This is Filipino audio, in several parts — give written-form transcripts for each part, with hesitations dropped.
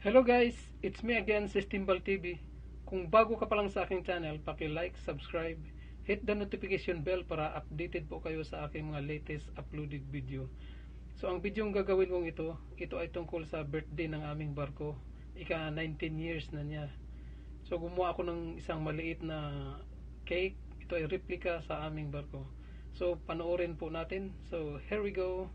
Hello guys, it's me again si Timbal TV. Kung bago ka pa lang sa aking channel, paki-like, subscribe, hit the notification bell para updated po kayo sa aking mga latest uploaded video. So ang video yung gagawin kong ito ay tungkol sa birthday ng aming barko. Ika 19 years na niya. So gumawa ako ng isang maliit na cake. Ito ay replica sa aming barko. So panoorin po natin. So here we go.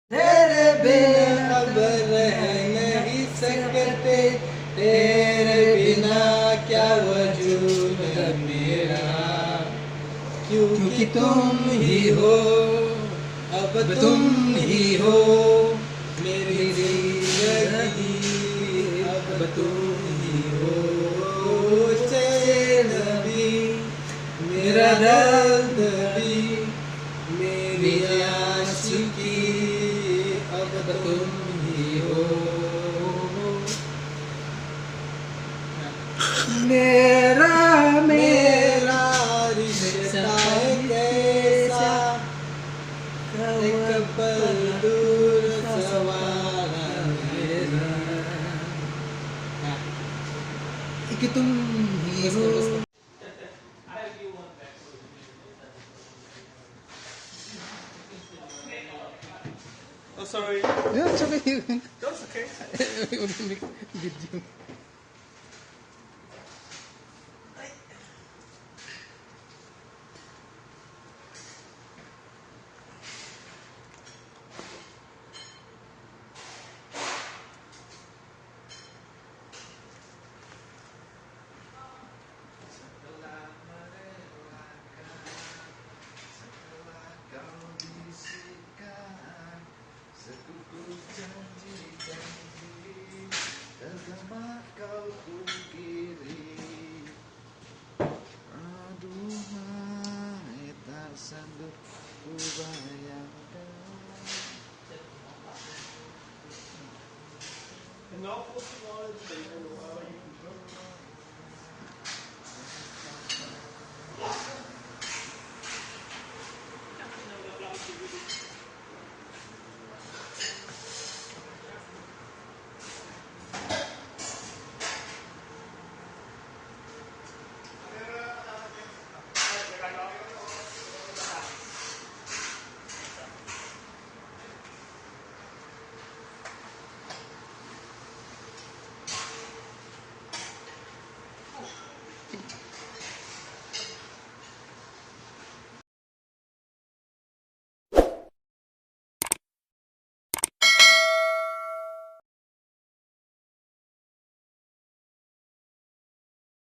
तेरे बिना अब रह नहीं सकते, तेरे बिना क्या वजूद है मेरा, क्योंकि तुम ही हो, अब तुम ही हो मेरी जिंदगी, अब तुम ही हो चैन भी, मेरा दर्द भी, मेरी आशिकी, अब तुम ही हो मेरा मेरा रिश्ता है कैसा, एक पल दूर सवाल मेरा, कि तुम ही हो. Oh, sorry. Yeah, it's okay. That's okay. I want to make video. Tergemak kau pungkiri, aduhai tak sanggup ku bayangkan. And now, what's the one?